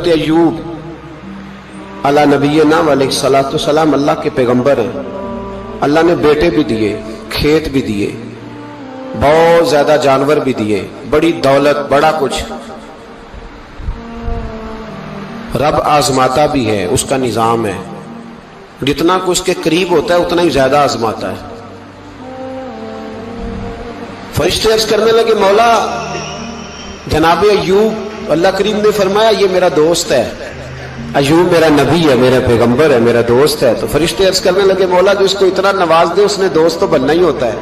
حضرت ایوب علی نبینا علیہ السلام اللہ کے پیغمبر ہیں. اللہ نے بیٹے بھی دیے، کھیت بھی دیے، بہت زیادہ جانور بھی دیے، بڑی دولت، بڑا کچھ. رب آزماتا بھی ہے، اس کا نظام ہے. جتنا کچھ کے قریب ہوتا ہے اتنا ہی زیادہ آزماتا ہے. فرشتے عرض کرنے لگے مولا جناب ایوب، اللہ کریم نے فرمایا یہ میرا دوست ہے، ایوب میرا نبی ہے، میرا پیغمبر ہے، میرا دوست ہے. تو فرشتے عرض کرنے لگے مولا جو اس کو اتنا نواز دے اس نے دوست تو بننا ہی ہوتا ہے.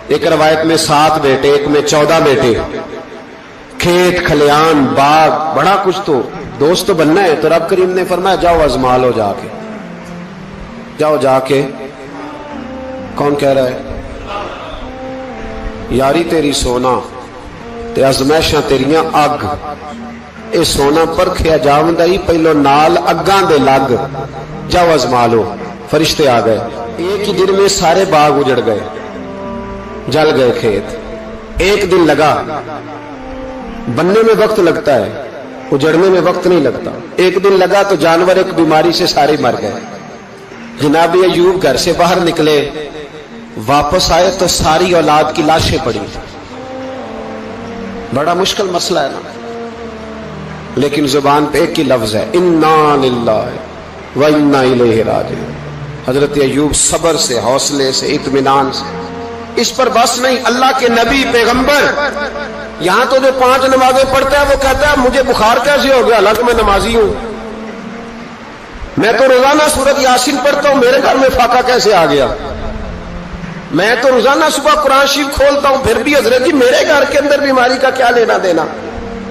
ایک روایت میں 7 بیٹے، ایک میں 14 بیٹے، کھیت کھلیان باغ بڑا کچھ، تو دوست تو بننا ہے. تو رب کریم نے فرمایا جاؤ آزما لو، جا کے جاؤ جا کے. کون کہہ رہا ہے؟ یاری تیری سونا تے ازمائشاں تیریاں اگ، اے سونا پرکھیا جاوندا ہی پہلو نال اگاں دے لگ، جاؤ ازما لو. فرشتے آ گئے، ایک ہی دن میں سارے باغ اجڑ گئے، جل گئے کھیت. ایک دن لگا، بننے میں وقت لگتا ہے، اجڑنے میں وقت نہیں لگتا. ایک دن لگا تو جانور ایک بیماری سے سارے مر گئے. جناب ایوب گھر سے باہر نکلے، واپس آئے تو ساری اولاد کی لاشیں پڑی. بڑا مشکل مسئلہ ہے نا، لیکن زبان پہ ایک ہی لفظ ہے، انا للہ و انا الیہ راجعون. حضرت ایوب صبر سے، حوصلے سے، اطمینان سے. اس پر بس نہیں، اللہ کے نبی پیغمبر. یہاں تو جو 5 نمازیں پڑھتا ہے وہ کہتا ہے مجھے بخار کیسے ہو گیا، حالانکہ میں نمازی ہوں. میں تو روزانہ سورۃ یاسین پڑھتا ہوں، میرے گھر میں فاقہ کیسے آ گیا. میں تو روزانہ صبح قرآن شریف کھولتا ہوں، پھر بھی حضرت جی میرے گھر کے اندر بیماری کا کیا لینا دینا.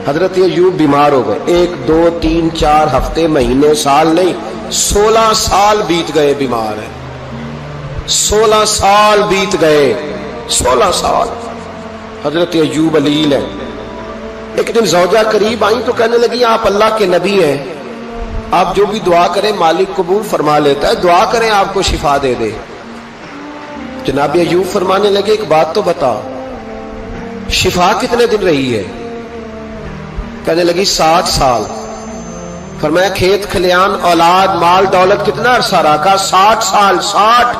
حضرت ایوب بیمار ہو گئے. 1 2 3 4 ہفتے، مہینے، سال نہیں، 16 سال بیت گئے بیمار ہیں. 16 سال بیت گئے، 16 سال. حضرت ایوب علیل ہے. ایک دن زوجہ قریب آئیں تو کہنے لگی آپ اللہ کے نبی ہیں، آپ جو بھی دعا کریں مالک قبول فرما لیتا ہے، دعا کریں آپ کو شفا دے دے. جناب ایوب فرمانے لگے ایک بات تو بتا، شفا کتنے دن رہی ہے؟ کہنے لگی 60 سال. فرمایا کھیت کھلیان اولاد مال دولت کتنا عرصہ رہا؟ کہا 60 سال. 60.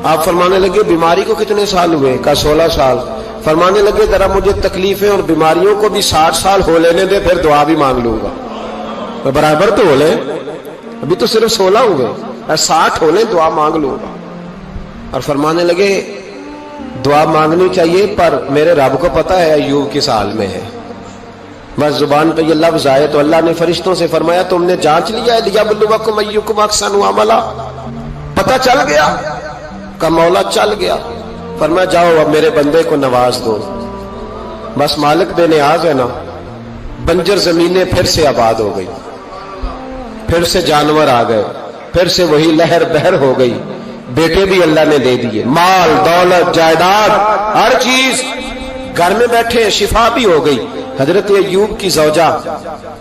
آپ فرمانے لگے بیماری کو کتنے سال ہوئے؟ کہا 16 سال. فرمانے لگے ذرا مجھے تکلیفیں اور بیماریوں کو بھی 60 سال ہو لینے دے، پھر دعا بھی مانگ لوں گا. برابر تو ہو لیں، ابھی تو صرف 16 ہوئے، 60 ہو لیں دعا مانگ لوں گا. اور فرمانے لگے دعا مانگنی چاہیے پر میرے رب کو پتا ہے ایوب کس حال میں ہے. بس زبان پہ یہ لفظ آئے تو اللہ نے فرشتوں سے فرمایا تم نے جانچ لیا ہے لیبلوکم ایکم احسن عملا، پتہ چل گیا؟ کہ مولا چل گیا. فرمایا جاؤ اب میرے بندے کو نواز دو. بس مالک بے نیاز ہے نا. بنجر زمینیں پھر سے آباد ہو گئی، پھر سے جانور آ گئے، پھر سے وہی لہر بہر ہو گئی. بیٹے بھی اللہ نے دے دیے، مال دولت جائیداد ہر چیز. گھر میں بیٹھے شفا بھی ہو گئی. حضرت ایوب کی زوجہ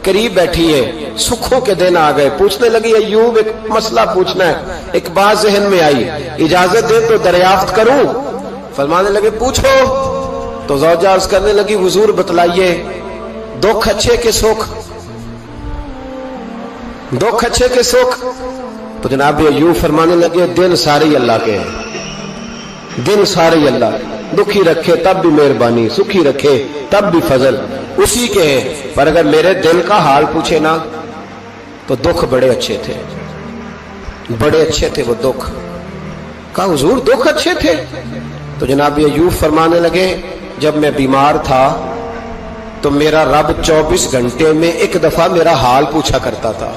قریب بیٹھی ہے، سکھوں کے دن آ گئے. پوچھنے لگی ایوب ایک مسئلہ پوچھنا ہے. ایک بات ذہن میں آئی، اجازت دے تو دریافت کروں؟ فرمانے لگے پوچھو. تو زوجہ عرض کرنے لگی حضور بتلائیے دکھ اچھے کے سکھ، دکھ اچھے کے سکھ. تو جناب ایوب فرمانے لگے دن سارے اللہ کے ہیں، دن سارے اللہ. دکھی رکھے تب بھی مہربانی، سکھی رکھے تب بھی فضل اسی کے ہیں. پر اگر میرے دل کا حال پوچھے نا تو دکھ بڑے اچھے تھے، بڑے اچھے تھے وہ دکھ. کہا حضور دکھ اچھے تھے؟ تو جناب ایوب فرمانے لگے جب میں بیمار تھا تو میرا رب 24 گھنٹے میں ایک دفعہ میرا حال پوچھا کرتا تھا.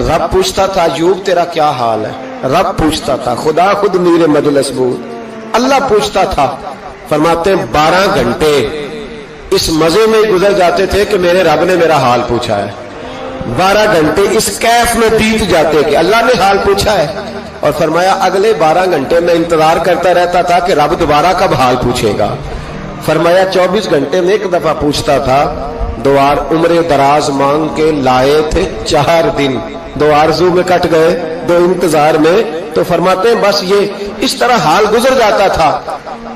رب پوچھتا تھا ایوب تیرا کیا حال ہے؟ رب پوچھتا تھا، خدا خود میر مجلس بود، اللہ پوچھتا تھا. فرماتے ہیں 12 گھنٹے اس مزے میں گزر جاتے تھے کہ میرے رب نے میرا حال پوچھا ہے. 12 گھنٹے اس کیف میں بیت جاتے کہ اللہ نے حال پوچھا ہے. اور فرمایا اگلے 12 گھنٹے میں انتظار کرتا رہتا تھا کہ رب دوبارہ کب حال پوچھے گا. فرمایا 24 گھنٹے میں ایک دفعہ پوچھتا تھا. 2 عمر دراز مانگ کے لائے تھے 4 دن، 2 آرزو میں کٹ گئے دو انتظار میں. تو فرماتے ہیں بس یہ اس طرح حال گزر جاتا تھا.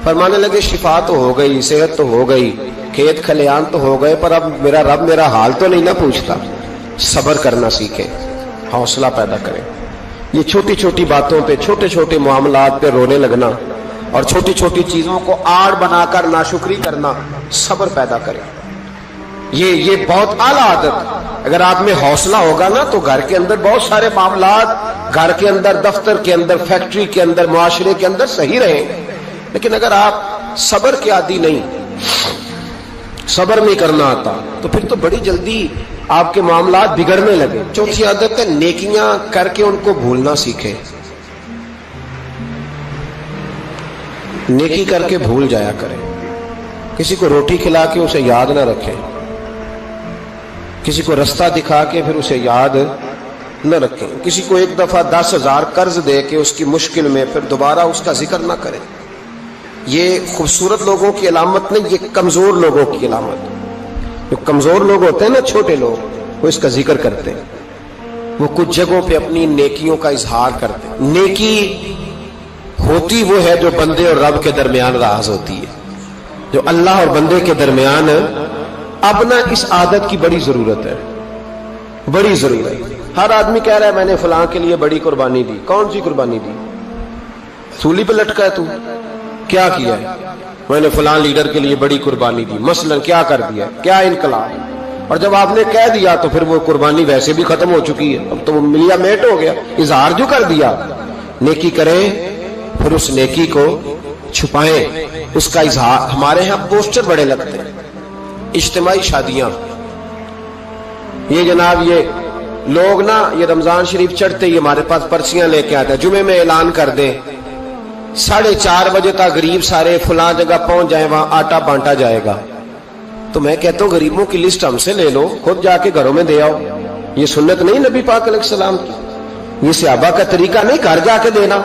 فرمانے لگے شفا تو ہو گئی, صحت تو ہو گئی, کھیت کھلیان تو ہو گئے, پر اب میرا رب میرا حال تو نہیں نہ پوچھتا. صبر کرنا سیکھیں, حوصلہ پیدا کریں. یہ چھوٹی چھوٹی باتوں پہ, چھوٹے چھوٹے معاملات پہ رونے لگنا اور چھوٹی چھوٹی چیزوں کو آڑ بنا کر ناشکری کرنا صبر پیدا کرے. یہ بہت اعلیٰ عادت. اگر آپ میں حوصلہ ہوگا نا تو گھر کے اندر بہت سارے معاملات, گھر کے اندر, دفتر کے اندر, فیکٹری کے اندر, معاشرے کے اندر صحیح رہیں گے. لیکن اگر آپ صبر کے عادی نہیں, صبر نہیں کرنا آتا, تو پھر تو بڑی جلدی آپ کے معاملات بگڑنے لگے. چوتھی عادت ہے نیکیاں کر کے ان کو بھولنا سیکھیں. نیکی کر کے بھول جایا کریں. کسی کو روٹی کھلا کے اسے یاد نہ رکھیں, کسی کو رستہ دکھا کے پھر اسے یاد نہ رکھیں, کسی کو ایک دفعہ 10,000 قرض دے کے اس کی مشکل میں پھر دوبارہ اس کا ذکر نہ کریں. یہ خوبصورت لوگوں کی علامت نہیں, یہ کمزور لوگوں کی علامت. جو کمزور لوگ ہوتے ہیں نا, چھوٹے لوگ, وہ اس کا ذکر کرتے ہیں. وہ کچھ جگہوں پہ اپنی نیکیوں کا اظہار کرتے ہیں. نیکی ہوتی وہ ہے جو بندے اور رب کے درمیان راز ہوتی ہے, جو اللہ اور بندے کے درمیان. اب نہ اس عادت کی بڑی ضرورت ہے, بڑی ضرورت. ہر آدمی کہہ رہا ہے میں نے فلاں کے لیے بڑی قربانی دی. کون سی قربانی دی؟ سولی پہ لٹکا ہے تو, کیا کیا ہے؟ میں نے فلاں لیڈر کے لیے بڑی قربانی دی. مثلا کیا کر دیا, کیا انقلاب. اور جب آپ نے کہہ دیا تو پھر وہ قربانی ویسے بھی ختم ہو چکی ہے, اب تو وہ ملیا میٹ ہو گیا. اظہار جو کر دیا. نیکی کریں پھر اس نیکی کو چھپائیں, اس کا اظہار. ہمارے ہاں پوسٹر بڑے لگتے ہیں, اجتماعی شادیاں. یہ جناب یہ لوگ نا, یہ رمضان شریف چڑھتے ہی ہمارے پاس پرچیاں لے کے آتے ہیں, جمعے میں اعلان کر دیں 4:30 بجے تک غریب سارے فلاں جگہ پہنچ جائیں, وہاں آٹا بانٹا جائے گا. تو میں کہتا ہوں غریبوں کی لسٹ ہم سے لے لو, خود جا کے گھروں میں دے آؤ. یہ سنت نہیں نبی پاک علیہ السلام کی, یہ صحابہ کا طریقہ نہیں گھر جا کے دینا.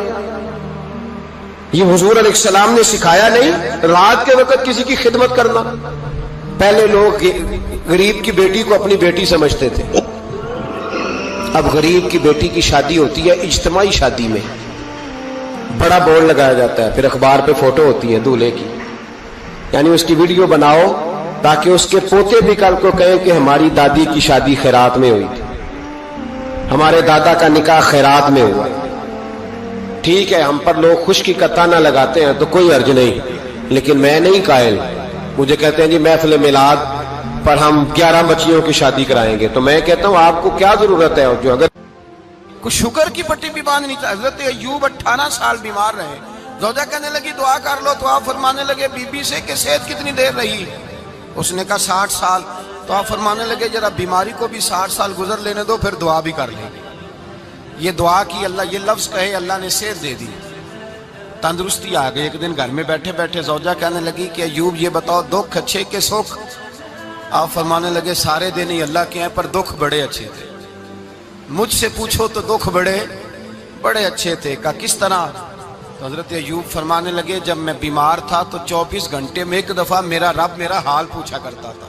یہ حضور علیہ السلام نے سکھایا نہیں رات کے وقت کسی کی خدمت کرنا. پہلے لوگ غریب کی بیٹی کو اپنی بیٹی سمجھتے تھے, اب غریب کی بیٹی کی شادی ہوتی ہے اجتماعی شادی میں, بڑا بورڈ لگایا جاتا ہے, پھر اخبار پہ فوٹو ہوتی ہے دولہے کی, یعنی اس کی ویڈیو بناؤ تاکہ اس کے پوتے بھی کل کو کہیں کہ ہماری دادی کی شادی خیرات میں ہوئی تھی, ہمارے دادا کا نکاح خیرات میں ہوا. ٹھیک ہے, ہم پر لوگ خشکی کا تانا لگاتے ہیں تو کوئی حرج نہیں, لیکن میں نہیں قائل. مجھے کہتے ہیں جی محفل میلاد پر ہم 11 بچیوں کی شادی کرائیں گے, تو میں کہتا ہوں آپ کو کیا ضرورت ہے. جو اگر کچھ شوگر کی پٹی بھی باندھ نہیں چاہتے. حضرت ایوب 18 سال بیمار رہے. زوجہ کہنے لگی دعا کر لو, تو آپ فرمانے لگے بی بی سے کہ صحت کتنی دیر رہی؟ اس نے کہا 60 سال. تو آپ فرمانے لگے ذرا بیماری کو بھی 60 سال گزر لینے دو, پھر دعا بھی کر لیں. یہ دعا کی, اللہ یہ لفظ کہے, اللہ نے صحت دے دی, تندرستی آ گئی. ایک دن گھر میں بیٹھے بیٹھے زوجہ کہنے لگی کہ ایوب یہ بتاؤ دکھ اچھے کے سکھ؟ آپ فرمانے لگے سارے دن ہی اللہ کے ہیں, پر دکھ بڑے اچھے تھے. مجھ سے پوچھو تو دکھ بڑے اچھے تھے. کہا کس طرح؟ تو حضرت ایوب فرمانے لگے جب میں بیمار تھا تو 24 گھنٹے میں ایک دفعہ میرا رب میرا حال پوچھا کرتا تھا.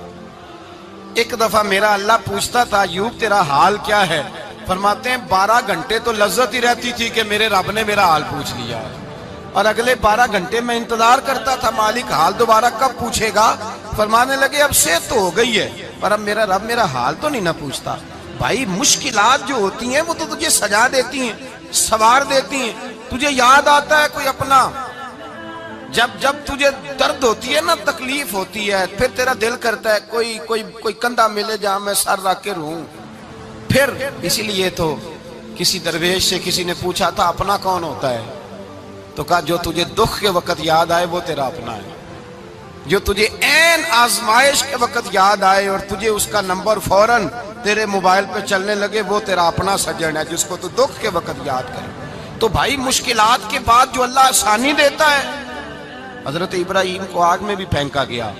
ایک دفعہ میرا اللہ پوچھتا تھا ایوب تیرا حال کیا ہے؟ فرماتے ہیں 12 گھنٹے تو لذت ہی رہتی تھی کہ میرے رب نے میرا حال پوچھ لیا, اور اگلے 12 گھنٹے میں انتظار کرتا تھا مالک حال دوبارہ کب پوچھے گا. فرمانے لگے اب صحت تو ہو گئی ہے, پر اب میرا رب میرا حال تو نہیں نہ پوچھتا. بھائی مشکلات جو ہوتی ہیں وہ تو تجھے سجا دیتی ہیں, سوار دیتی ہیں. تجھے یاد آتا ہے کوئی اپنا, جب تجھے درد ہوتی ہے نا, تکلیف ہوتی ہے, پھر تیرا دل کرتا ہے کوئی کندھا ملے جہاں میں سر رکھ کے رہوں. پھر اسی لیے تو کسی درویش سے کسی نے پوچھا تھا اپنا کون ہوتا ہے؟ تو کہا جو تجھے دکھ کے وقت یاد آئے وہ تیرا اپنا ہے. جو تجھے عین آزمائش کے وقت یاد آئے اور تجھے اس کا نمبر فوراً تیرے موبائل پہ چلنے لگے, وہ تیرا اپنا سجن ہے جس کو تو دکھ کے وقت یاد کرے. تو بھائی مشکلات کے بعد جو اللہ آسانی دیتا ہے. حضرت ابراہیم کو آگ میں بھی پھینکا گیا,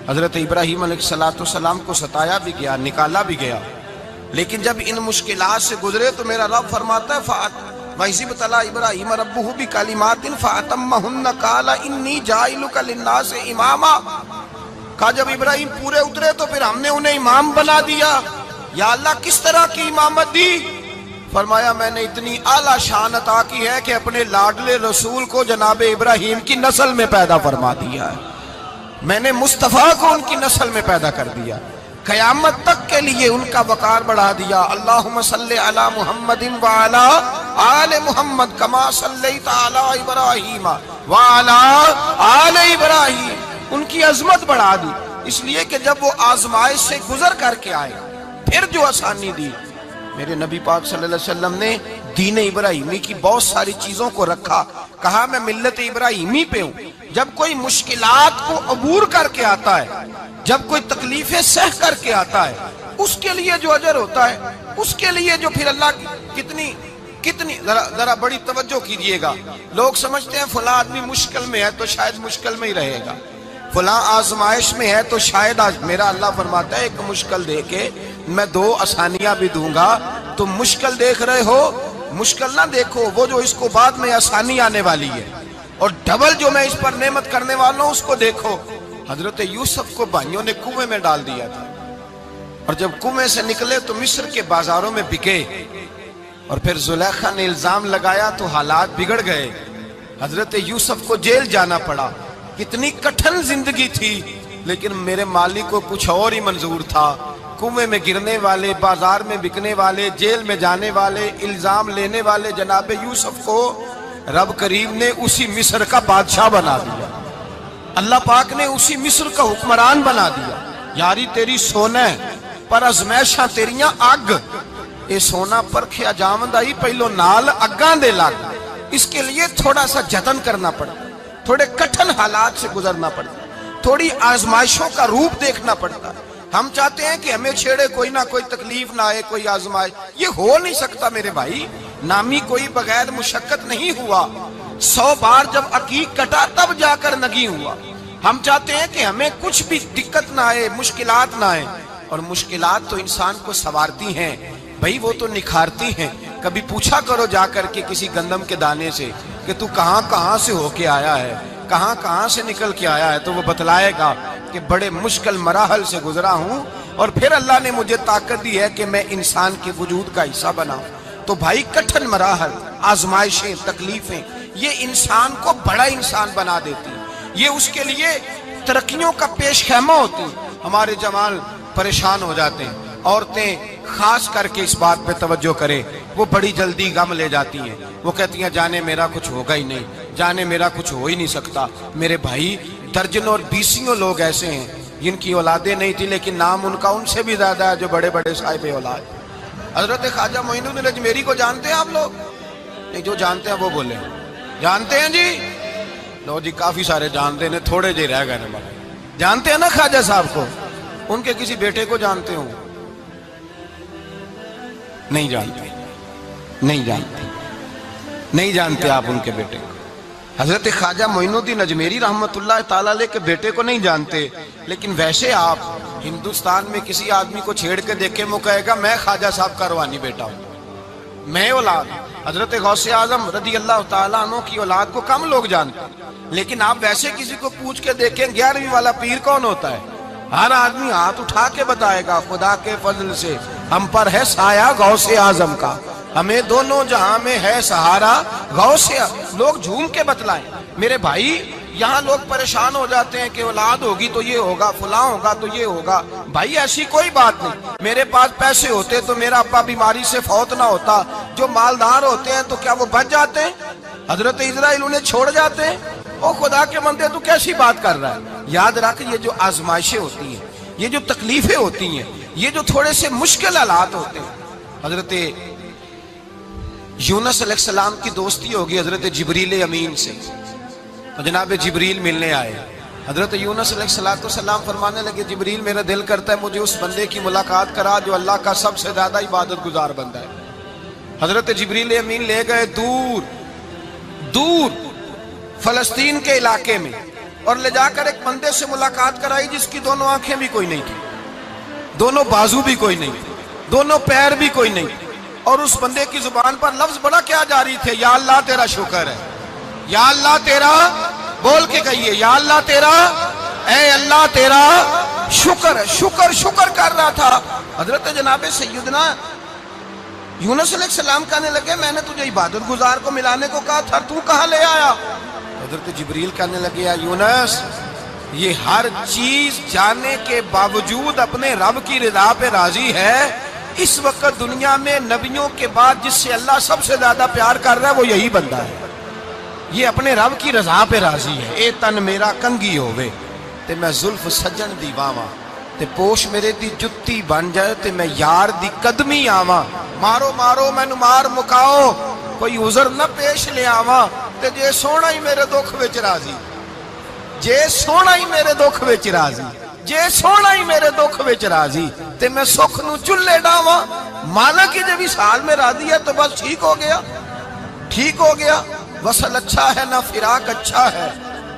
حضرت ابراہیم علیہ السلام کو ستایا بھی گیا, نکالا بھی گیا, لیکن جب ان مشکلات سے گزرے تو میرا رب فرماتا ہے وَإِذِ ابْتَلَىٰ إِبْرَاهِيمَ رَبُّهُ بِكَلِمَاتٍ فَأَتَمَّهُنَّ قَالَ إِنِّي جَاعِلُكَ لِلنَّاسِ إِمَامًا. کہا جب ابراہیم پورے اترے تو پھر ہم نے انہیں امام بنا دیا. یا اللہ کس طرح کی امامت دی؟ فرمایا میں نے اتنی اعلیٰ شان عطا کی ہے کہ اپنے لاڈلے رسول کو جناب ابراہیم کی نسل میں پیدا فرما دیا ہے، میں نے مصطفیٰ کو ان کی نسل میں پیدا کر دیا، قیامت تک کے لیے ان کا وقار بڑھا دیا۔ اللہم صلی علی محمد وعلی آل محمد کما صلیت علی ابراہیم وعلی آل ابراہیم، ان کی عظمت بڑھا دی، اس لیے کہ جب وہ آزمائش سے گزر کر کے آئے پھر جو آسانی دی، میرے نبی پاک صلی اللہ علیہ وسلم نے دین ابراہیمی کی بہت ساری چیزوں کو رکھا، کہا میں ملت ابراہیمی پہ ہوں۔ جب کوئی مشکلات کو عبور کر کے آتا ہے، جب کوئی تکلیفیں سہ کر کے آتا ہے، اس کے لیے جو اجر ہوتا ہے، اس کے لیے جو پھر اللہ کتنی ذرا بڑی توجہ کیجئے گا۔ لوگ سمجھتے ہیں فلاں آدمی مشکل میں ہے تو شاید مشکل میں ہی رہے گا، فلاں آزمائش میں ہے تو شاید میرا اللہ فرماتا ہے ایک مشکل دے کے میں دو آسانیاں بھی دوں گا۔ تم مشکل دیکھ رہے ہو، مشکل نہ دیکھو، وہ جو اس کو بعد میں آسانی آنے والی ہے، اور ڈبل جو میں اس پر نعمت کرنے والا ہوں اس کو دیکھو۔ حضرت یوسف کو بھائیوں نے کنویں میں ڈال دیا تھا، اور جب کنویں سے نکلے تو مصر کے بازاروں میں بکے، اور پھر زلیخا نے الزام لگایا تو حالات بگڑ گئے، حضرت یوسف کو جیل جانا پڑا۔ کتنی کٹھن زندگی تھی، لیکن میرے مالک کو کچھ اور ہی منظور تھا۔ کنویں میں گرنے والے، بازار میں بکنے والے، جیل میں جانے والے، الزام لینے والے جناب یوسف کو رب کریم نے اسی مصر کا بادشاہ بنا دیا، اللہ پاک نے اسی مصر کا حکمران بنا دیا۔ یاری تیری سونا پر ازمیشاں تیریاں اگ، اے سونا پرکھیا جاوند آئی پہلو نال اگاں دے لگ، اس کے لیے تھوڑا سا جتن کرنا پڑتا، تھوڑے کٹھن حالات سے گزرنا پڑتا، تھوڑی آزمائشوں کا روپ دیکھنا پڑتا۔ ہم چاہتے ہیں کہ ہمیں چھیڑے کوئی نہ کوئی تکلیف نہ آئے، کوئی آزمائش، یہ ہو نہیں سکتا میرے بھائی، نامی کوئی بغیر مشقت نہیں ہوا، 100 بار جب عقیق کٹا تب جا کر نگی ہوا۔ ہم چاہتے ہیں کہ ہمیں کچھ بھی دقت نہ آئے، مشکلات نہ آئے، اور مشکلات تو انسان کو سنوارتی ہیں بھائی، وہ تو نکھارتی ہیں۔ کبھی پوچھا کرو جا کر کے کسی گندم کے دانے سے کہ تو کہاں سے ہو کے آیا ہے، کہاں سے نکل کے آیا ہے، تو وہ بتلائے گا کہ بڑے مشکل مراحل سے گزرا ہوں، اور پھر اللہ نے مجھے طاقت دی ہے کہ میں انسان کے وجود کا حصہ بناؤں۔ تو بھائی کٹھن مراحل، آزمائشیں، تکلیفیں، یہ انسان کو بڑا انسان بنا دیتی، یہ اس کے لیے ترقیوں کا پیش خیمہ ہوتی۔ ہمارے جوان پریشان ہو جاتے ہیں، عورتیں خاص کر کے اس بات پہ توجہ کریں، وہ بڑی جلدی غم لے جاتی ہیں، وہ کہتی ہیں جانے میرا کچھ ہوگا ہی نہیں، جانے میرا کچھ ہو ہی نہیں سکتا۔ میرے بھائی درجنوں اور بیسیوں لوگ ایسے ہیں جن کی اولادیں نہیں تھی، لیکن نام ان کا ان سے بھی زیادہ ہے جو بڑے بڑے صاحب اولاد۔ حضرت خواجہ معین الدین اجمیری کو جانتے ہیں آپ لوگ؟ نہیں، جو جانتے ہیں وہ بولیں، جانتے ہیں جی؟ لو جی، کافی سارے جانتے ہیں، تھوڑے جی رہ گئے نا۔ جانتے ہیں نا خواجہ صاحب کو؟ ان کے کسی بیٹے کو جانتے ہوں؟ نہیں جانتے، نہیں جانتے آپ ان کے بیٹے کو۔ حضرت خواجہ معین الدین اجمیری رحمت اللہ تعالیٰ علیہ کے بیٹے کو نہیں جانتے، لیکن ویسے آپ ہندوستان میں کسی آدمی کو چھیڑ کے دیکھیں، وہ کہے گا میں خواجہ صاحب کا روحانی بیٹا ہوں، میں اولاد۔ حضرت غوث اعظم رضی اللہ تعالیٰ عنہ کی اولاد کو کم لوگ جانتے ہیں، لیکن آپ ویسے کسی کو پوچھ کے دیکھیں 11ویں والا پیر کون ہوتا ہے، ہر آدمی ہاتھ اٹھا کے بتائے گا خدا کے فضل سے ہم پر ہے سایہ غوث اعظم کا، ہمیں دونوں جہاں میں ہے سہارا غوث۔ لوگ جھوم کے بتلائیں۔ میرے بھائی یہاں لوگ پریشان ہو جاتے ہیں کہ اولاد ہوگی تو یہ ہوگا، فلاں ہوگا تو یہ ہوگا۔ بھائی ایسی کوئی بات نہیں، میرے پاس پیسے ہوتے تو میرا ابا بیماری سے فوت نہ ہوتا۔ جو مالدار ہوتے ہیں تو کیا وہ بچ جاتے ہیں؟ حضرت اسرائیل انہیں چھوڑ جاتے ہیں؟ او خدا کے بندے تو کیسی بات کر رہا ہے؟ یاد رکھ، یہ جو آزمائشیں ہوتی ہیں، یہ جو تکلیفیں ہوتی ہیں، یہ جو تھوڑے سے مشکل حالات ہوتے ہیں۔ حضرت یونس علیہ السلام کی دوستی ہوگی حضرت جبریل امین سے، تو جناب جبریل ملنے آئے۔ حضرت یونس علیہ السلام فرمانے لگے جبریل میرا دل کرتا ہے مجھے اس بندے کی ملاقات کرا جو اللہ کا سب سے زیادہ عبادت گزار بندہ ہے۔ حضرت جبریل امین لے گئے دور فلسطین کے علاقے میں، اور لے جا کر ایک بندے سے ملاقات کرائی جس کی دونوں آنکھیں بھی کوئی نہیں تھی، دونوں بازو بھی کوئی نہیں تھی، دونوں پیر بھی کوئی نہیں تھی، اور اس بندے کی زبان پر لفظ بڑا کیا جاری تھے، یا اللہ تیرا شکر ہے، یا اللہ تیرا، بول کے کہیے یا اللہ تیرا، اے اللہ تیرا شکر ہے، شکر کر رہا تھا۔ حضرت جناب سیدنا یونس علیہ السلام کہنے لگے میں نے تجھے عبادت گزار کو ملانے کو کہا تھا، تو کہاں لے آیا؟ حضرت جبریل کہنے لگے یا یونس، یہ ہر چیز جانے کے باوجود اپنے رب کی رضا پہ راضی ہے۔ اس وقت دنیا میں نبیوں کے بعد جس سے اللہ سب سے زیادہ پیار کر رہا ہے وہ یہی بندہ ہے، یہ اپنے رب کی رضا پہ راضی ہے۔ اے تن میرا کنگھی ہووے تے میں زلف سجن دی واواں، تے پوش میرے دی جتی بن جائے تے میں یار دی قدمی آواں۔ مارو مارو مینوں مار مکاؤ، کوئی عذر نہ پیش لے آواں، تے جے سونا ہی میرے دکھ وچ راضی، جے سونا ہی میرے دکھ وچ راضی، جے سونا ہی میرے دکھ وچ راضی، تے میں سکھ نو چلے ڈاواں۔ مالک جے بھی سال میں راضی ہے تو بس ٹھیک ہو گیا، ٹھیک ہو گیا۔ وصل اچھا ہے نہ فراق اچھا ہے،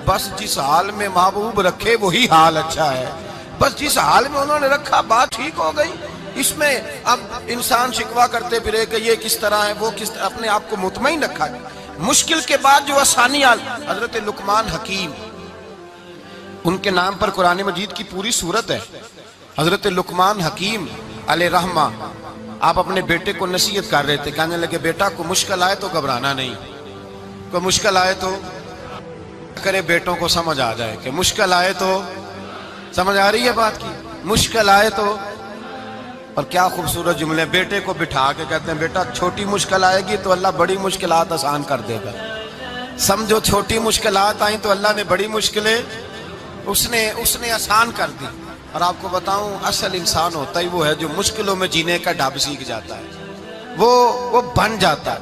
بس جس حال میں محبوب رکھے وہی حال اچھا ہے، بس جس حال میں انہوں نے رکھا بات ٹھیک ہو گئی۔ اس میں اب انسان شکوہ کرتے پھرے کہ یہ کس طرح ہے وہ کس طرح، اپنے آپ کو مطمئن رکھا ہے۔ مشکل کے بعد جو آسانی آل، حضرت لقمان حکیم، ان کے نام پر قرآن مجید کی پوری سورت ہے۔ حضرت لقمان حکیم علیہ رحمہ آپ اپنے بیٹے کو نصیحت کر رہے تھے، کہنے لگے بیٹا کو مشکل آئے تو گھبرانا نہیں، کوئی مشکل آئے تو کرے بیٹوں کو سمجھ آ جائے کہ مشکل آئے تو، سمجھ آ رہی ہے بات کی، مشکل آئے تو۔ اور کیا خوبصورت جملے، بیٹے کو بٹھا کے کہتے ہیں بیٹا چھوٹی مشکل آئے گی تو اللہ بڑی مشکلات آسان کر دے گا، سمجھو چھوٹی مشکلات آئیں تو اللہ نے بڑی مشکلیں اس نے آسان کر دی۔ اور آپ کو بتاؤں اصل انسان ہوتا ہی وہ ہے جو مشکلوں میں جینے کا ڈھب سیکھ جاتا ہے، وہ بن جاتا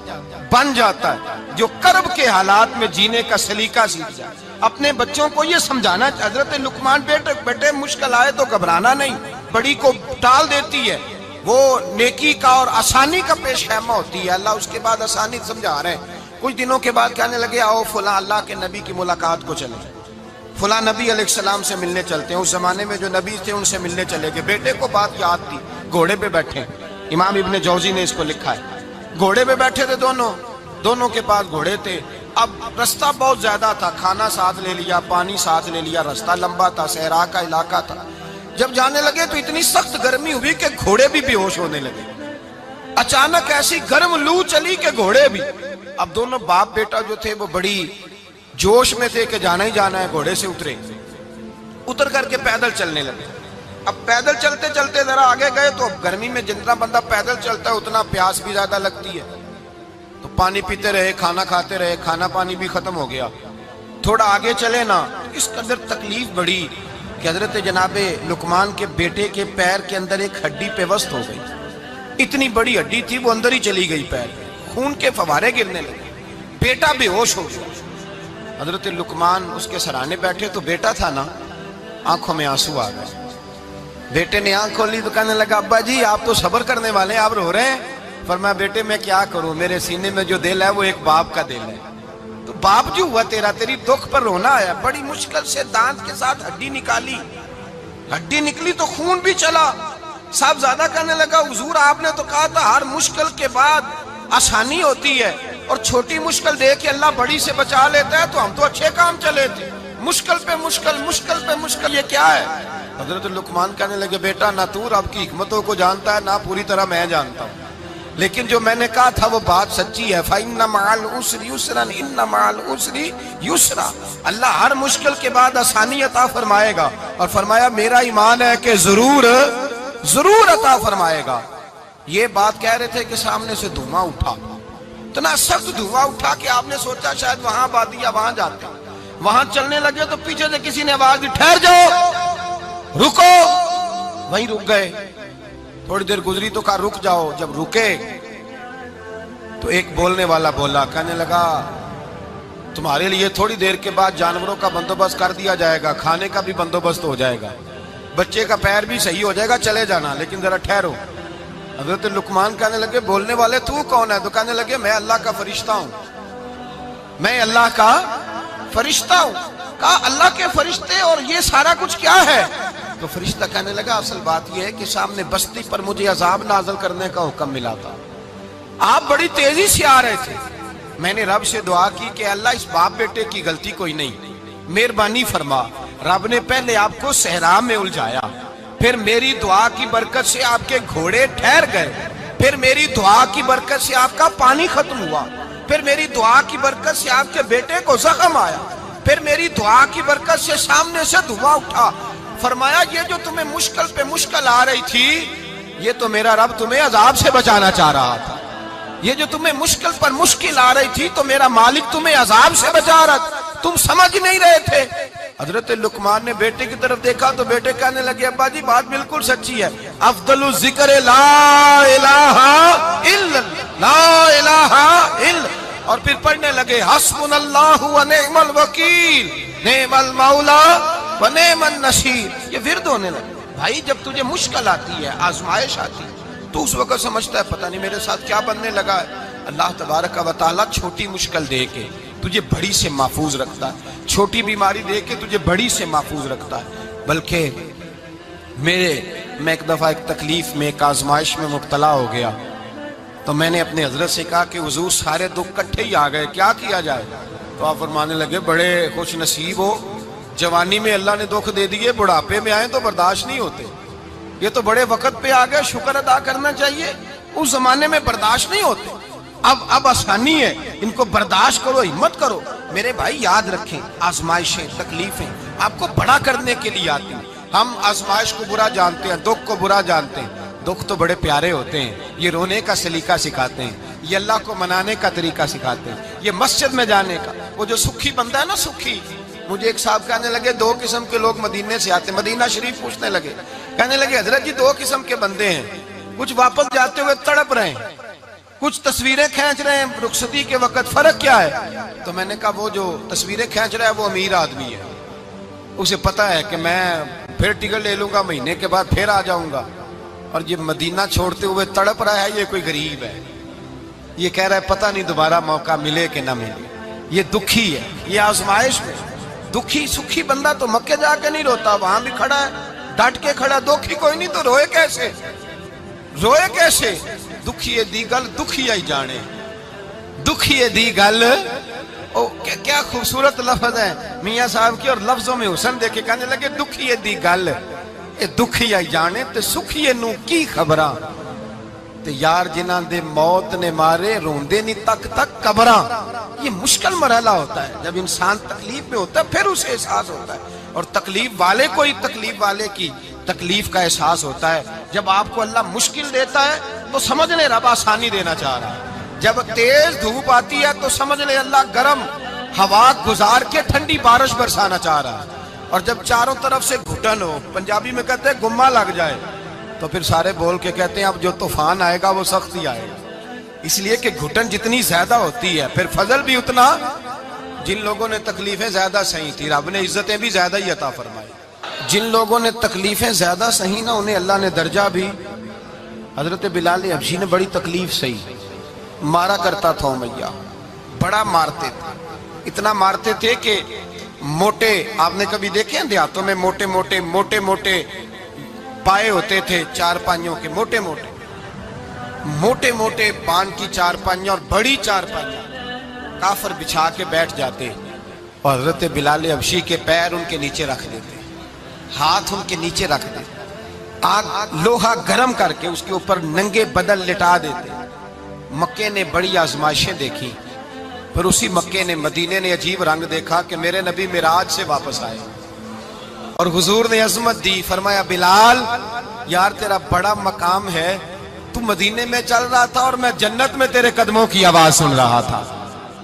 ہے جو کرب کے حالات میں جینے کا سلیقہ سیکھ جائے۔ اپنے بچوں کو یہ سمجھانا، حضرت لقمان بیٹے مشکل آئے تو گھبرانا نہیں، بڑی کو ٹال دیتی ہے، وہ نیکی کا اور آسانی کا پیش خیمہ ہوتی ہے۔ اللہ اس کے بعد آسانی سمجھا رہے ہیں۔ کچھ دنوں کے بعد کہنے لگے آؤ فلاں اللہ کے نبی کی ملاقات کو چلیں، فلاں نبی علیہ السلام سے ملنے چلتے ہیں۔ اس زمانے میں جو نبی تھے ان سے ملنے چلے گئے۔ بیٹے کو بات یاد تھی، گھوڑے پہ بیٹھے، امام ابن جوزی نے اس کو لکھا ہے، گھوڑے پہ بیٹھے تھے دونوں کے پاس گھوڑے تھے۔ اب رستہ بہت زیادہ تھا، کھانا ساتھ لے لیا، پانی ساتھ لے لیا، رستہ لمبا تھا، صحرا کا علاقہ تھا۔ جب جانے لگے تو اتنی سخت گرمی ہوئی کہ گھوڑے بھی بے ہوش ہونے لگے، اچانک ایسی گرم لو چلی کہ گھوڑے بھی۔ اب دونوں باپ بیٹا جو تھے وہ بڑی جوش میں تھے کہ جانا ہی جانا ہے، گھوڑے سے اتر کر کے پیدل چلنے لگے۔ اب پیدل چلتے چلتے ذرا آگے گئے تو اب گرمی میں جتنا بندہ پیدل چلتا ہے اتنا پیاس بھی زیادہ لگتی ہے، تو پانی پیتے رہے، کھانا کھاتے رہے، کھانا پانی بھی ختم ہو گیا۔ تھوڑا آگے چلے نا، اس قدر تکلیف بڑھی کہ حضرت جناب لقمان کے بیٹے کے پیر کے اندر ایک ہڈی پیوست ہو گئی، اتنی بڑی ہڈی تھی وہ اندر ہی چلی گئی، پیر خون کے فوارے گرنے لگے، بیٹا بے ہوش ہو گیا۔ حضرت لقمان اس کے سرانے بیٹھے تو بیٹا تھا نا، آنکھوں میں آنسو آ گئے۔ بیٹے نے آنکھ کھولی تو کہنے لگا ابا جی آپ تو صبر کرنے والے ہیں، آپ رو رہے ہیں۔ فرمایا بیٹے میں کیا کروں، میرے سینے میں جو دل ہے وہ ایک باپ کا دل ہے، تو باپ جو ہوا تیری دکھ پر رونا آیا۔ بڑی مشکل سے دانت کے ساتھ ہڈی نکالی، ہڈی نکلی تو خون بھی چلا۔ صاحب زیادہ کہنے لگا حضور آپ نے تو کہا تھا ہر مشکل کے بعد آسانی ہوتی ہے، اور چھوٹی مشکل دے کے اللہ بڑی سے بچا لیتا ہے، تو ہم تو اچھے کام چلے تھے، مشکل پہ مشکل، مشکل پہ مشکل، یہ کیا ہے؟ حضرت لقمان کہنے لگے بیٹا نہ تو رب کی حکمتوں کو جانتا ہے، نہ پوری طرح میں جانتا ہوں، لیکن جو میں نے کہا تھا وہ بات سچی ہے۔ فَإِنَّ مَعَ الْعُسْرِ يُسْرًا إِنَّ مَعَ الْعُسْرِ يُسْرًا، اللہ ہر مشکل کے بعد آسانی عطا فرمائے گا، اور فرمایا میرا ایمان ہے کہ ضرور عطا فرمائے گا۔ یہ بات کہہ رہے تھے کہ سامنے سے دھواں اٹھا، اتنا سخت دھواں اٹھا کہ آپ نے سوچا شاید وہاں آبادی یا وہاں جاتے ہیں۔ وہاں چلنے لگے تو پیچھے سے کسی نے آواز دی ٹھہر جاؤ، رکو، وہیں رک گئے۔ تھوڑی دیر گزری تو کہا رک جاؤ، جب رکے تو ایک بولنے والا بولا، کہنے لگا تمہارے لیے تھوڑی دیر کے بعد جانوروں کا بندوبست کر دیا جائے گا، کھانے کا بھی بندوبست ہو جائے گا، بچے کا پیر بھی صحیح ہو جائے گا، چلے جانا، لیکن ذرا ٹھہرو۔ حضرت لقمان کہنے لگے بولنے والے تو کون ہے؟ تو کہنے لگے میں اللہ کا فرشتہ ہوں، میں اللہ کا فرشتہ ہوں۔ کہا اللہ کے فرشتے اور یہ سارا کچھ کیا ہے؟ تو فرشتہ کہنے لگا اصل بات یہ ہے کہ سامنے بستی پر مجھے عذاب نازل کرنے کا حکم ملا تھا، آپ بڑی تیزی سے آ رہے تھے، میں نے رب سے دعا کی کہ اللہ اس باپ بیٹے کی غلطی کوئی نہیں، مہربانی فرما۔ رب نے پہلے آپ کو صحرا میں الجھایا، پھر میری دعا کی برکت سے آپ کے گھوڑے ٹھہر گئے، پھر میری دعا کی برکت سے آپ کا پانی ختم ہوا، پھر میری دعا کی برکت سے آپ کے بیٹے کو زخم آیا، پھر میری دعا کی برکت سے سامنے سے دھواں اٹھا۔ فرمایا یہ جو تمہیں مشکل پہ مشکل آ رہی تھی، یہ تو میرا رب تمہیں عذاب سے بچانا چاہ رہا تھا۔ یہ جو تمہیں مشکل پر مشکل آ رہی تھی تو میرا مالک تمہیں عذاب سے بچا رہا تھا، تم سمجھ نہیں رہے تھے۔ حضرت لقمان نے بیٹے کی طرف دیکھا تو بیٹے کہنے لگے ابا جی بات بالکل سچی ہے، افضل الذکر لا الہ الا اللہ، لا الہ الا، اور پھر پڑھنے لگے حسبنا اللہ و نعم الوکیل نعم المولا و نعم النصیر۔ یہ ورد ہونے لگے۔ بھائی جب تجھے مشکل آتی ہے، آزمائش آتی ہے، تو اس وقت سمجھتا ہے پتہ نہیں میرے ساتھ کیا بننے لگا ہے۔ اللہ تبارک و تعالیٰ چھوٹی مشکل دے کے تجھے بڑی سے محفوظ رکھتا ہے، چھوٹی بیماری دے کے تجھے بڑی سے محفوظ رکھتا ہے۔ بلکہ میں ایک دفعہ ایک تکلیف میں، ایک آزمائش میں مبتلا ہو گیا، تو میں نے اپنے حضرت سے کہا کہ حضور سارے دکھ کٹھے ہی آ گئے، کیا کیا جائے؟ تو آپ فرمانے لگے بڑے خوش نصیب ہو، جوانی میں اللہ نے دکھ دے دیے، بڑھاپے میں آئے تو برداشت نہیں ہوتے، یہ تو بڑے وقت پہ آ گئے، شکر ادا کرنا چاہیے، اس زمانے میں برداشت نہیں ہوتے، اب آسانی ہے، ان کو برداشت کرو، ہمت کرو۔ میرے بھائی یاد رکھیں، آزمائشیں تکلیفیں آپ کو بڑا کرنے کے لیے آتی ہیں۔ ہم آزمائش کو برا جانتے ہیں، دکھ کو برا جانتے ہیں، دکھ تو بڑے پیارے ہوتے ہیں، یہ رونے کا سلیقہ سکھاتے ہیں، یہ اللہ کو منانے کا طریقہ سکھاتے ہیں، یہ مسجد میں جانے کا۔ وہ جو سکھی بندہ ہے نا، سکھی، مجھے ایک صاحب کہنے لگے دو قسم کے لوگ مدینے سے آتے ہیں، مدینہ شریف پوچھنے لگے، کہنے لگے حضرت جی دو قسم کے بندے ہیں، کچھ واپس جاتے ہوئے تڑپ رہے ہیں، کچھ تصویریں کھینچ رہے ہیں رخصتی کے وقت، فرق کیا ہے؟ تو میں نے کہا وہ جو تصویریں کھینچ رہا ہے وہ امیر آدمی ہے، اسے پتا ہے کہ میں پھر ٹکٹ لے لوں گا، مہینے کے بعد پھر آ جاؤں گا، اور یہ مدینہ چھوڑتے ہوئے تڑپ رہا ہے، یہ کوئی غریب ہے، یہ کہہ رہا ہے پتہ نہیں دوبارہ موقع ملے کہ نہ ملے، یہ دکھی ہے، یہ آزمائش میں دکھی۔ سکھی بندہ تو مکے جا کے نہیں روتا، وہاں بھی کھڑا ہے ڈٹ کے کھڑا، دکھی کوئی نہیں تو روئے کیسے؟ روئے کیسے؟ دکھیے دی گل دکھی آئی جانے، دکھیے دی گل، کیا خوبصورت لفظ ہے میاں صاحب کی، اور لفظوں میں حسن دیکھے کہنے لگے دکھیے دی گل اے دکھی آئی جانے تے سکھیے نو کی خبراں، تے یار جنہاں دے موت نے مارے روندے نہیں تک تک قبراں۔ یہ مشکل مرحلہ ہوتا ہے، جب انسان تکلیف میں ہوتا ہے پھر اسے احساس ہوتا ہے، اور تکلیف والے کو ہی تکلیف والے کی تکلیف کا احساس ہوتا ہے۔ جب آپ کو اللہ مشکل دیتا ہے تو سمجھ لے رب آسانی دینا چاہ رہا ہے، جب تیز دھوپ آتی ہے تو سمجھ لے اللہ گرم ہوا گزار کے ٹھنڈی بارش برسانا چاہ رہا ہے، اور جب چاروں طرف سے گھٹن ہو، پنجابی میں کہتے ہیں گمہ لگ جائے، تو پھر سارے بول کے کہتے ہیں اب جو طوفان آئے گا وہ سخت ہی آئے گا، اس لیے کہ گھٹن جتنی زیادہ ہوتی ہے پھر فضل بھی اتنا۔ جن لوگوں نے تکلیفیں زیادہ سہی تھی رب نے عزتیں بھی زیادہ ہی عطا فرمائی، جن لوگوں نے تکلیفیں زیادہ سہی نہ انہیں اللہ نے درجہ بھی۔ حضرت بلال حبشی نے بڑی تکلیف سہی، مارا کرتا تھا امیہ، بڑا مارتے تھے، اتنا مارتے تھے کہ موٹے، آپ نے کبھی دیکھے ہیں دیہاتوں میں موٹے موٹے پائے ہوتے تھے چار پائیوں کے، موٹے موٹے پان کی چار پائیاں اور بڑی چار پائیاں کافر بچھا کے بیٹھ جاتے، اور حضرت بلال حبشی کے پیر ان کے نیچے رکھ دیتے، ہاتھ ان کے نیچے رکھ دیتے، آگ لوہا گرم کر کے اس کے اوپر ننگے بدن لٹا دیتے۔ مکے نے بڑی آزمائشیں دیکھی، پھر اسی مکے نے، مدینے نے عجیب رنگ دیکھا کہ میرے نبی معراج سے واپس آئے، اور حضور نے عظمت دی، فرمایا بلال یار تیرا بڑا مقام ہے، تو مدینے میں چل رہا تھا اور میں جنت میں تیرے قدموں کی آواز سن رہا تھا،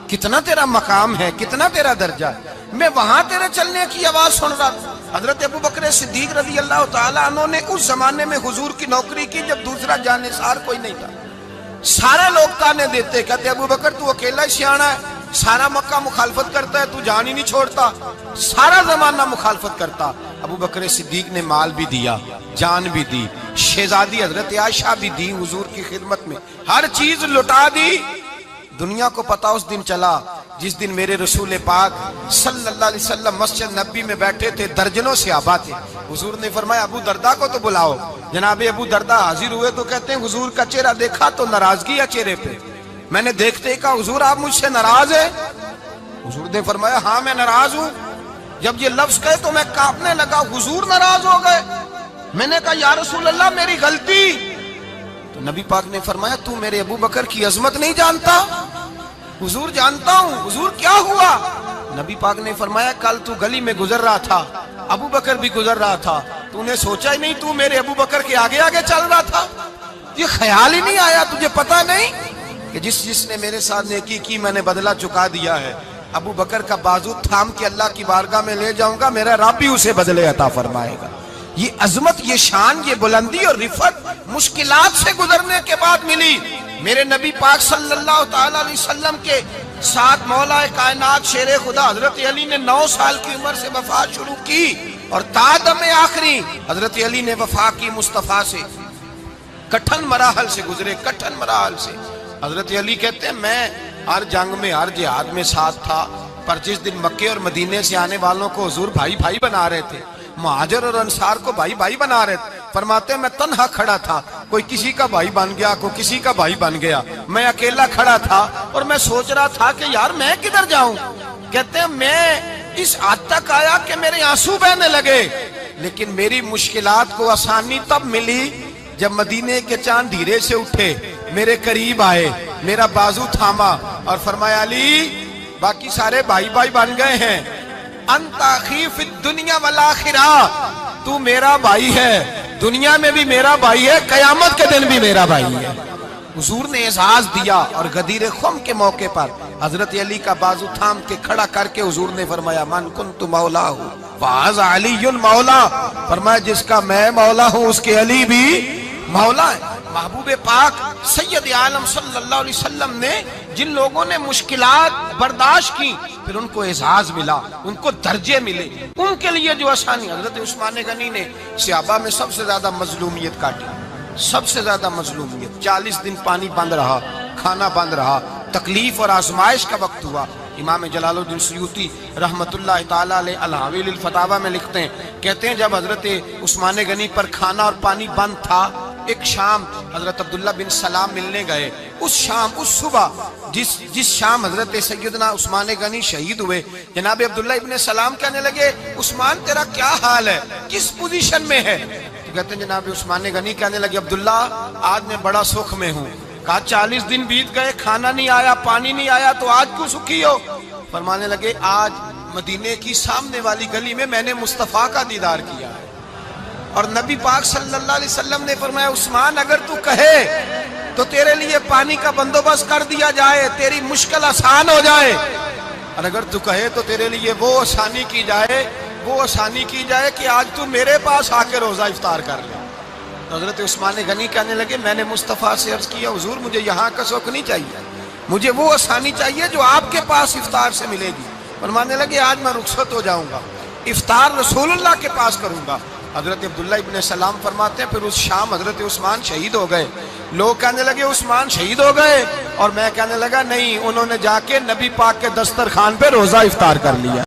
کتنا تیرا مقام ہے، کتنا تیرا درجہ ہے، میں وہاں تیرے چلنے کی آواز سن رہا تھا۔ حضرت ابو بکر صدیق رضی اللہ تعالیٰ عنہ نے اس زمانے میں حضور کی نوکری کی جب دوسرا جانثار کوئی نہیں تھا، سارے لوگ تانے دیتے، کہتے ابو بکر تو اکیلا ہی سیانا ہے، سارا مکہ مخالفت کرتا ہے، تو جان ہی نہیں چھوڑتا، سارا زمانہ مخالفت کرتا۔ ابو بکر صدیق نے مال بھی دیا، جان بھی دی، شہزادی حضرت عائشہ بھی دی حضور کی خدمت میں، ہر چیز لٹا دی۔ دنیا کو پتا اس دن چلا جس دن میرے رسول پاک صلی اللہ علیہ وسلم مسجد نبی میں بیٹھے تھے، درجنوں صحابہ تھے، حضور نے فرمایا ابو دردہ کو تو بلاؤ۔ جناب ابو دردہ حاضر ہوئے تو کہتے ہیں حضور کا چہرہ دیکھا تو ناراضگی ہے چہرے پہ، میں نے دیکھتے ہی کہا حضور آپ مجھ سے ناراض ہیں؟ حضور نے فرمایا ہاں میں ناراض ہوں۔ جب یہ لفظ کہے تو میں کانپنے لگا، حضور ناراض ہو گئے؟ میں نے کہا یا رسول اللہ میری غلطی۔ تو نبی پاک نے فرمایا تو میرے ابو بکر کی عظمت نہیں جانتا؟ حضور جانتا ہوں۔ حضور کیا ہوا؟ نبی پاک نے فرمایا کل تو گلی میں گزر رہا تھا، ابو بکر بھی گزر رہا تھا، تو نے سوچا ہی نہیں تو میرے ابو بکر کے آگے آگے چل رہا تھا؟ یہ خیال ہی نہیں آیا، تجھے پتا نہیں کہ جس نے میرے ساتھ نیکی کی میں نے بدلہ چکا دیا ہے؟ ابو بکر کا بازو تھام کے اللہ کی بارگاہ میں لے جاؤں گا، میرا رب بھی اسے بدلے عطا فرمائے گا۔ یہ عظمت، یہ شان، یہ بلندی اور رفعت مشکلات سے گزرنے کے بعد ملی۔ میرے نبی پاک صلی اللہ تعالی علیہ وسلم کے ساتھ مولا کائنات شیر خدا حضرت علی نے 9 سال کی عمر سے وفات شروع کی، اور تا دم آخری حضرت علی نے وفا کی مصطفیٰ سے۔ کٹھن مراحل سے گزرے، کٹھن مراحل سے۔ حضرت علی کہتے ہیں میں ہر جنگ میں، ہر جہاد میں ساتھ تھا، پر جس دن مکے اور مدینے سے آنے والوں کو حضور بھائی بھائی بنا رہے تھے، مہاجر اور انصار کو بھائی بھائی بنا رہے تھے، فرماتے ہیں میں تنہا کھڑا تھا، کوئی کسی کا بھائی بن گیا، کوئی کسی کا بھائی بن گیا، میں اکیلا کھڑا تھا اور میں سوچ رہا تھا کہ یار میں کدھر جاؤں۔ کہتے ہیں میں اس حد تک آیا کہ میرے آنسو بہنے لگے، لیکن میری مشکلات کو آسانی تب ملی جب مدینے کے چاند دھیرے سے اٹھے، میرے قریب آئے، میرا بازو تھاما اور فرمایا علی باقی سارے بھائی بھائی بن گئے ہیں، انت اخی فی الدنیا والآخرہ، تو میرا بھائی ہے، دنیا میں بھی میرا بھائی ہے، قیامت کے دن بھی میرا بھائی ہے۔ حضور نے اعزاز دیا، اور غدیر خم کے موقع پر حضرت علی کا بازو تھام کے کھڑا کر کے حضور نے فرمایا من کنت مولا ہوں فہذا علی مولا، فرمایا جس کا میں مولا ہوں اس کے علی بھی مولا ہے۔ محبوب پاک سید عالم صلی اللہ علیہ وسلم نے جن لوگوں نے مشکلات برداشت کی، پھر ان کو اعزاز ملا، ان کو درجے ملے، ان کے لیے جو آسانی۔ حضرت عثمان غنی نے صحابہ میں سب سے زیادہ مظلومیت کاٹی، سب سے زیادہ مظلومیت۔ 40 دن پانی بند رہا، کھانا بند رہا، تکلیف اور آزمائش کا وقت ہوا۔ امام جلال الدین سیوطی رحمت اللہ تعالیٰ علیہ الحاویل الفتاوی میں لکھتے ہیں، کہتے ہیں جب حضرت عثمان غنی پر کھانا اور پانی بند تھا، ایک شام حضرت عبداللہ بن سلام ملنے گئے۔ اس شام، اس صبح جس شام حضرت سیدنا عثمان غنی شہید ہوئے، جناب عبداللہ ابن سلام کہنے لگے عثمان تیرا کیا حال ہے، کس پوزیشن میں ہے؟ تو کہتے ہیں جناب عثمان غنی کہنے لگے عبداللہ آج میں بڑا سکھ میں ہوں۔ کہا 40 دن بیت گئے، کھانا نہیں آیا، پانی نہیں آیا، تو آج کیوں سکھی ہو؟ فرمانے لگے آج مدینے کی سامنے والی گلی میں نے مصطفیٰ کا دیدار کیا ہے، اور نبی پاک صلی اللہ علیہ وسلم نے فرمایا عثمان اگر تو کہے تو تیرے لیے پانی کا بندوبست کر دیا جائے، تیری مشکل آسان ہو جائے، اور اگر تو کہے تو تیرے لیے وہ آسانی کی جائے کہ آج تو میرے پاس آ کے روزہ افطار کر لے۔ تو حضرت عثمان غنی کہنے لگے میں نے مصطفیٰ سے عرض کیا حضور مجھے یہاں کا سکھ نہیں چاہیے، مجھے وہ آسانی چاہیے جو آپ کے پاس افطار سے ملے گی۔ فرمانے لگے آج میں رخصت ہو جاؤں گا، افطار رسول اللہ کے پاس کروں گا۔ حضرت عبداللہ ابن سلام فرماتے ہیں پھر اس شام حضرت عثمان شہید ہو گئے۔ لوگ کہنے لگے عثمان شہید ہو گئے، اور میں کہنے لگا نہیں، انہوں نے جا کے نبی پاک کے دسترخوان پہ روزہ افطار کر لیا۔